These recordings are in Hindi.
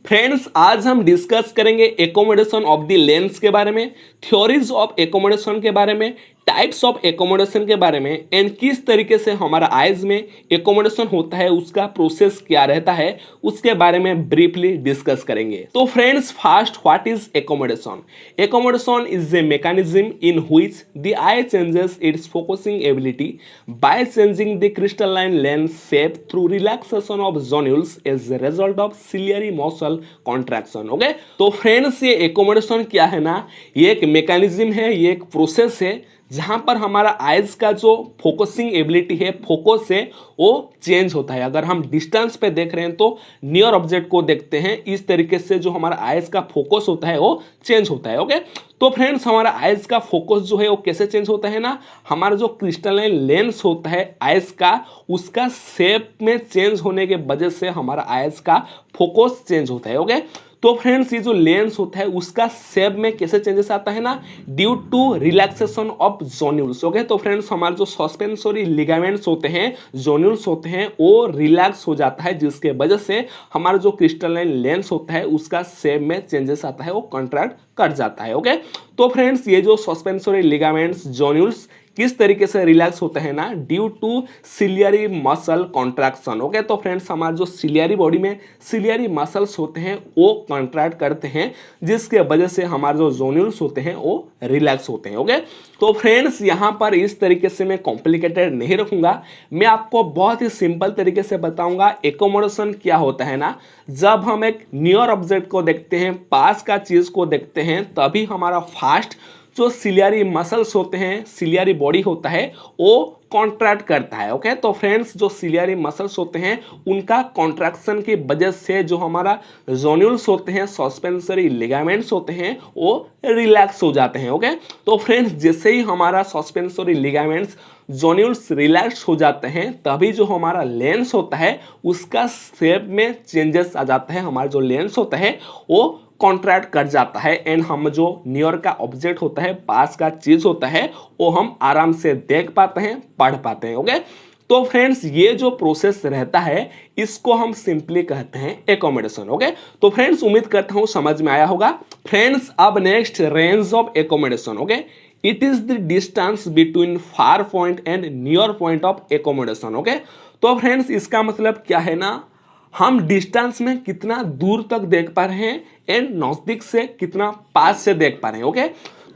फ्रेंड्स आज हम डिस्कस करेंगे एकोमोडेशन ऑफ द लेंस के बारे में, थ्योरीज ऑफ एकोमोडेशन के बारे में, टाइप्स ऑफ एकोमोडेशन के बारे में एंड किस तरीके से हमारा आइज में एकोमोडेशन होता है, उसका प्रोसेस क्या रहता है, उसके बारे में ब्रीफली डिस्कस करेंगे। तो friends first, what is accommodation? Accommodation is a mechanism in which the eye changes its focusing ability by changing the crystalline lens shape through relaxation of zonules as a result of ciliary muscle contraction. Okay, तो फ्रेंड्स ये एकोमोडेशन क्या है ना, ये एक मैकेनिज्म है, ये एक प्रोसेस है जहां पर हमारा आइज का जो फोकसिंग एबिलिटी है, फोकस है, वो चेंज होता है। अगर हम डिस्टेंस पे देख रहे हैं तो नियर ऑब्जेक्ट को देखते हैं, इस तरीके से जो हमारा आइज का फोकस होता है वो चेंज होता है। ओके, तो फ्रेंड्स हमारा आइज का फोकस जो है वो कैसे चेंज होता है ना, हमारा जो क्रिस्टलाइन लेंस होता है आइज का, उसका शेप में चेंज होने के वजह से हमारा आइज का फोकस चेंज होता है। ओके, तो फ्रेंड्स ये जो लेंस होता है उसका शेप में कैसे चेंजेस आता है ना, due to relaxation of zonules. Okay, तो फ्रेंड्स हमारे जो सस्पेंसोरी लिगामेंट्स होते हैं, जोन्यूल्स होते हैं, वो रिलैक्स हो जाता है, जिसके वजह से हमारा जो क्रिस्टलाइन लेंस होता है उसका शेप में चेंजेस आता है, वो कॉन्ट्रैक्ट कर जाता है। ओके, तो फ्रेंड्स ये जो सस्पेंसोरी लिगामेंट्स, जोन्यूल्स किस तरीके से रिलैक्स होते हैं ना, due to ciliary muscle contraction. Okay, तो फ्रेंड्स हमारे जो सिलियरी बॉडी में सिलियरी मसल्स होते हैं वो कॉन्ट्रैक्ट करते हैं, जिसके वजह से हमारे जो जोन्यूल्स होते हैं वो रिलैक्स होते हैं। ओके, तो फ्रेंड्स यहाँ पर इस तरीके से मैं कॉम्प्लिकेटेड नहीं रखूंगा, मैं आपको बहुत ही सिंपल तरीके से बताऊंगा एकोमोडेशन क्या होता है ना। जब हम एक नियर ऑब्जेक्ट को देखते हैं, पास का चीज को देखते हैं, तभी हमारा फास्ट जो सिलियरी मसल्स होते हैं, सिलियरी बॉडी होता है, वो कॉन्ट्रैक्ट करता है। ओके, तो फ्रेंड्स जो सिलियरी मसल्स होते हैं उनका कॉन्ट्रैक्शन की वजह से जो हमारा जोन्यूल्स होते हैं, सस्पेंसरी लिगामेंट्स होते हैं, वो रिलैक्स हो जाते हैं। ओके, तो फ्रेंड्स जैसे ही हमारा सस्पेंसरी लिगामेंट्स, जोन्यूल्स रिलैक्स हो जाते हैं, तभी जो हमारा लेंस होता है उसका शेप में चेंजेस आ जाता है, हमारा जो लेंस होता है वो कॉन्ट्रैक्ट कर जाता है एंड हम जो नियर का ऑब्जेक्ट होता है, पास का चीज होता है, वो हम आराम से देख पाते हैं, पढ़ पाते हैं। ओके, तो फ्रेंड्स ये जो प्रोसेस रहता है इसको हम सिंपली कहते हैं एकोमोडेशन। ओके, तो फ्रेंड्स उम्मीद करता हूं समझ में आया होगा। फ्रेंड्स अब next, range of accommodation. Okay, it is the distance between far point and near point of accommodation. Okay, तो फ्रेंड्स इसका मतलब क्या है ना, हम डिस्टेंस में कितना दूर तक देख पा रहे हैं एंड नजदीक से कितना पास से देख पा रहे हैं। ओके,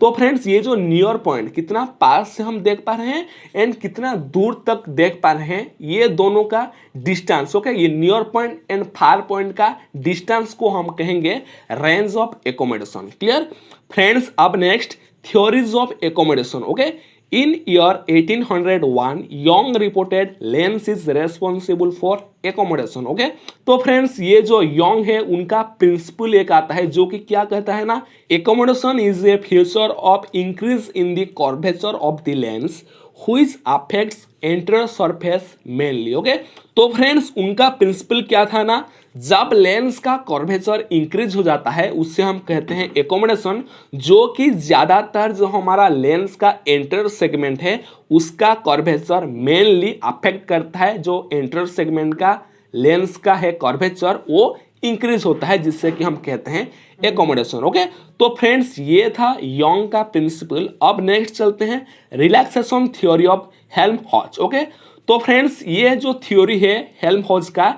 तो फ्रेंड्स ये जो नियर पॉइंट, कितना पास से हम देख पा रहे हैं एंड कितना दूर तक देख पा रहे हैं, ये दोनों का डिस्टेंस। ओके, ये near point and far point का डिस्टेंस को हम कहेंगे range of accommodation. Clear friends, अब next, theories of accommodation. Okay, in year 1801 Young reported lens is responsible for accommodation। Okay, तो फ्रेंड्स ये जो यंग है उनका प्रिंसिपल एक आता है जो कि क्या कहता है ना, accommodation is a feature of increase in the curvature of the lens which affects enter surface mainly. Okay, तो फ्रेंड्स उनका प्रिंसिपल क्या था ना, जब लेंस का कर्वेचर इंक्रीज हो जाता है उससे हम कहते हैं एकोमोडेशन, जो कि ज्यादातर जो हमारा लेंस का एंटर सेगमेंट है उसका कर्वेचर मेनली अफेक्ट करता है। जो एंटर सेगमेंट का लेंस का है कर्वेचर वो इंक्रीज होता है, जिससे कि हम कहते हैं एकोमोडेशन। ओके, तो फ्रेंड्स ये था यंग का प्रिंसिपल। अब नेक्स्ट चलते हैं relaxation theory of Helmholtz. Okay, तो फ्रेंड्स ये जो थ्योरी है हेल्महोल्ट्ज का,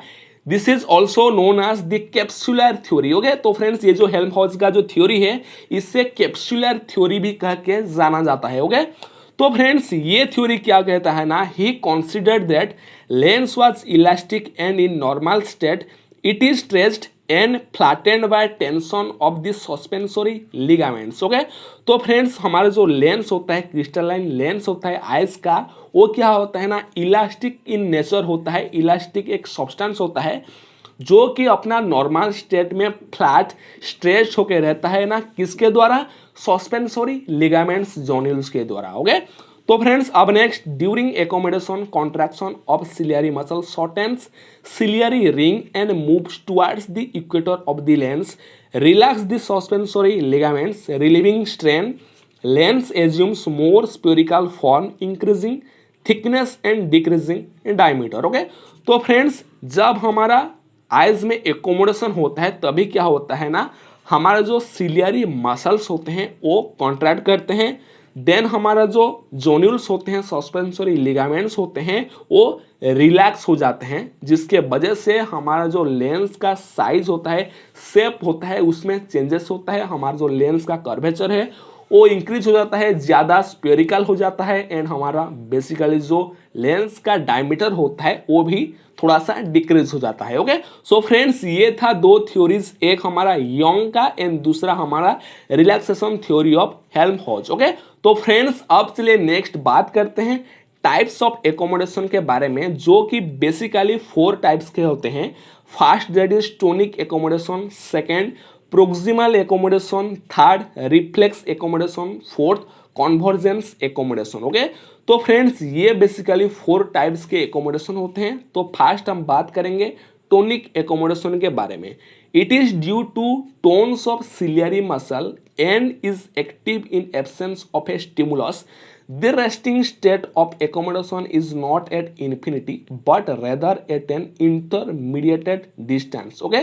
this is also known as the capsular theory. Okay, तो फ्रेंड्स ये जो हेल्महोल्ट्ज का जो थ्योरी है इससे कैप्सुलर थ्योरी भी कह के जाना जाता है। ओके, तो फ्रेंड्स ये थ्योरी क्या कहता है ना, he considered that lens was elastic and in normal state it is stretched and flattened by tension of the suspensory ligaments। Okay, तो फ्रेंड्स हमारा जो लेंस होता है, क्रिस्टलाइन लेंस होता है आइस का, वो क्या होता है ना, इलास्टिक इन नेचर होता है। इलास्टिक एक सब्सटेंस होता है जो कि अपना नॉर्मल स्टेट में फ्लैट स्ट्रेच होकर रहता है ना, किसके द्वारा, सस्पेंसोरी लिगामेंट्स, जोन्यूल्स के द्वारा। ओके, तो फ्रेंड्स अब next, during accommodation contraction of ciliary muscle shortens ciliary ring and moves towards the equator of the lens, relax the suspensory ligaments, relieving strain, lens assumes more spherical form, increasing thickness and decreasing diameter. Okay, तो फ्रेंड्स जब हमारा आइज में एकोमोडेशन होता है तभी क्या होता है ना, हमारा जो सिलियरी मसल्स होते हैं वो कॉन्ट्रैक्ट करते हैं, देन हमारा जो जोन्यूल्स होते हैं, सस्पेंसरी लिगामेंट्स होते हैं, वो रिलैक्स हो जाते हैं, जिसके वजह से हमारा जो लेंस का साइज होता है, शेप होता है, उसमें चेंजेस होता है, हमारा जो लेंस का कर्वेचर है वो इंक्रीज हो जाता है, ज़्यादा स्पेरिकल हो जाता है, एंड हमारा बेसिकली जो लेंस का डायमीटर होता है वो भी थोड़ा सा डिक्रीज हो जाता है। ओके, सो फ्रेंड्स ये था दो थ्योरीज, एक हमारा यंग का एंड दूसरा हमारा relaxation theory of Helmholtz. Okay, तो फ्रेंड्स अब चलिए नेक्स्ट बात करते हैं टाइप्स ऑफ एकोमोडेशन के बारे में, जो कि बेसिकली 4 टाइप्स के होते हैं। First that is tonic accommodation, second proximal accommodation, third reflex accommodation, fourth convergence accommodation. Okay, तो फ्रेंड्स ये बेसिकली 4 टाइप्स के एकोमोडेशन होते हैं। तो फर्स्ट हम बात करेंगे टोनिक एकोमोडेशन के बारे में। It is due to tones of ciliary muscle and is active in absence of a stimulus. The resting state of accommodation is not at infinity but rather at an intermediate distance. Okay?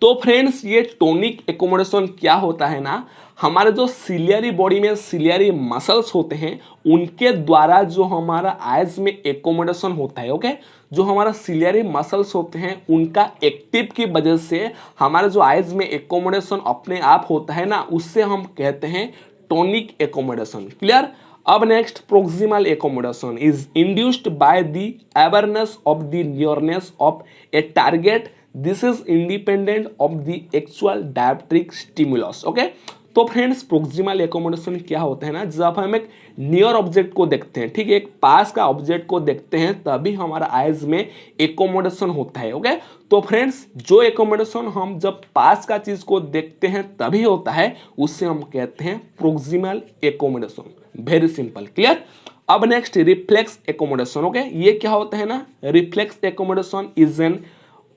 तो फ्रेंड्स ये टोनिक एकोमोडेशन क्या होता है ना, हमारे जो सिलियरी बॉडी में सिलियरी मसल्स होते हैं उनके द्वारा जो हमारा आइज में एकोमोडेशन होता है। ओके, जो हमारा सिलियरी मसल्स होते हैं उनका एक्टिव की वजह से हमारा जो आइज में एकोमोडेशन अपने आप होता है ना, उससे हम कहते हैं टोनिक एकोमोडेशन। क्लियर? अब next proximal accommodation is induced by the awareness of the nearness of A target. This is independent of the actual डायरेक्ट्रिक stimulus. Okay, तो फ्रेंड्स प्रोक्सिमल एकोमोडेशन क्या होता है ना, जब हम एक नियर ऑब्जेक्ट को देखते हैं, ठीक है, एक पास का ऑब्जेक्ट को देखते हैं तभी हमारा आइज में एकोमोडेशन होता है। ओके, तो फ्रेंड्स जो एकोमोडेशन हम जब पास का चीज को देखते हैं तभी होता है, उससे हम कहते हैं proximal accommodation. Very simple. Clear? अब नेक्स्ट रिफ्लेक्स एकोमोडेशन। ओके, ये क्या होता है ना, reflex accommodation is an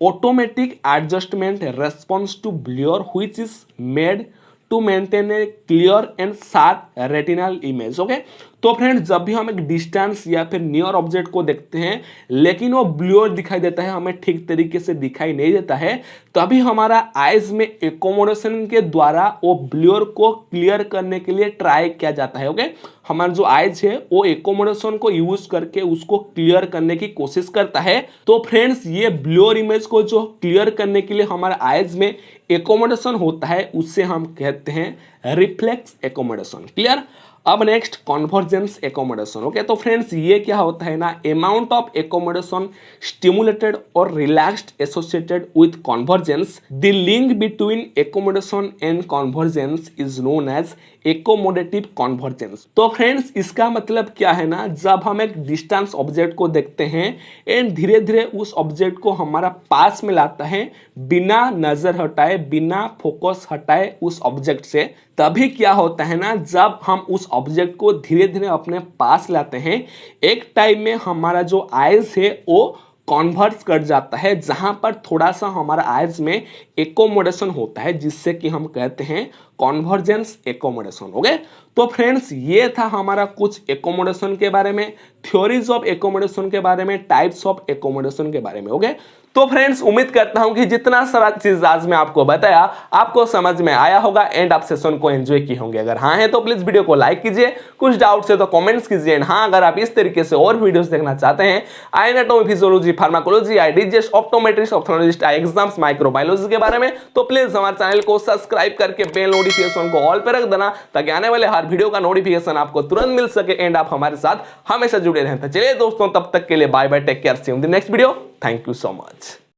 automatic adjustment response to blur which is made to maintain a clear and sharp retinal image. Okay, तो फ्रेंड्स जब भी हम एक डिस्टेंस या फिर नियर ऑब्जेक्ट को देखते हैं लेकिन वो ब्लूर दिखाई देता है, हमें ठीक तरीके से दिखाई नहीं देता है, तभी हमारा आइज में एकोमोडेशन के द्वारा वो ब्लूर को क्लियर करने के लिए ट्राई किया जाता है। ओके, हमारा जो आइज है वो एकोमोडेशन को यूज करके उसको क्लियर करने की कोशिश करता है। तो फ्रेंड्स ये ब्लूर इमेज को जो क्लियर करने के लिए हमारा आइज में एकोमोडेशन होता है उससे हम कहते हैं रिफ्लेक्स एकोमोडेशन। क्लियर? अब नेक्स्ट कॉन्वर्जेंस एकोमोडेशन। ओके, तो फ्रेंड्स ये क्या होता है ना, अमाउंट ऑफ एकोमोडेशन स्टिमुलेटेड और relaxed associated with convergence. The link between accommodation and convergence is known as accommodative convergence. तो फ्रेंड्स इसका मतलब क्या है ना, जब हम एक डिस्टेंस ऑब्जेक्ट को देखते हैं एंड धीरे धीरे उस ऑब्जेक्ट को हमारा पास में लाता है बिना नजर हटाए, बिना फोकस हटाए उस ऑब्जेक्ट से, तभी क्या होता है ना, जब हम उस ऑब्जेक्ट को धीरे धीरे अपने पास लाते हैं एक टाइम में हमारा जो आइज है वो कॉन्वर्ट कर जाता है, जहां पर थोड़ा सा हमारा आइज में एकोमोडेशन होता है, जिससे कि हम कहते हैं कॉन्वर्जेंस एकोमोडेशन। ओके, तो फ्रेंड्स ये था हमारा कुछ एकोमोडेशन के बारे में, थ्योरीज ऑफ एकोमोडेशन के बारे में, टाइप्स ऑफ एकोमोडेशन के बारे में। ओके, तो फ्रेंड्स उम्मीद करता हूं कि जितना सारा चीज आज मैं आपको बताया आपको समझ में आया होगा एंड आप सेशन को एंजॉय किए होंगे। अगर हाँ है तो प्लीज वीडियो को लाइक कीजिए, कुछ डाउट्स है तो कमेंट्स कीजिए। एंड हाँ, अगर आप इस तरीके से और वीडियोस देखना चाहते हैं एनाटॉमी, फिजियोलॉजी, फार्माकोलॉजी, आई डिजेस्ट, ऑप्टोमेट्रिस्ट, ऑप्थेल्मोलॉजिस्ट, आई एग्जाम्स, माइक्रोबायोलॉजी के बारे में, तो प्लीज हमारे चैनल को सब्सक्राइब करके बेल नोटिफिकेशन को ऑल पे रख देना ताकि आने वाले हर वीडियो का नोटिफिकेशन आपको तुरंत मिल सके एंड आप हमारे साथ हमेशा जुड़े रहें। तो चलिए दोस्तों, तब तक के लिए bye bye, take care, see you in the next video. Thank you so much.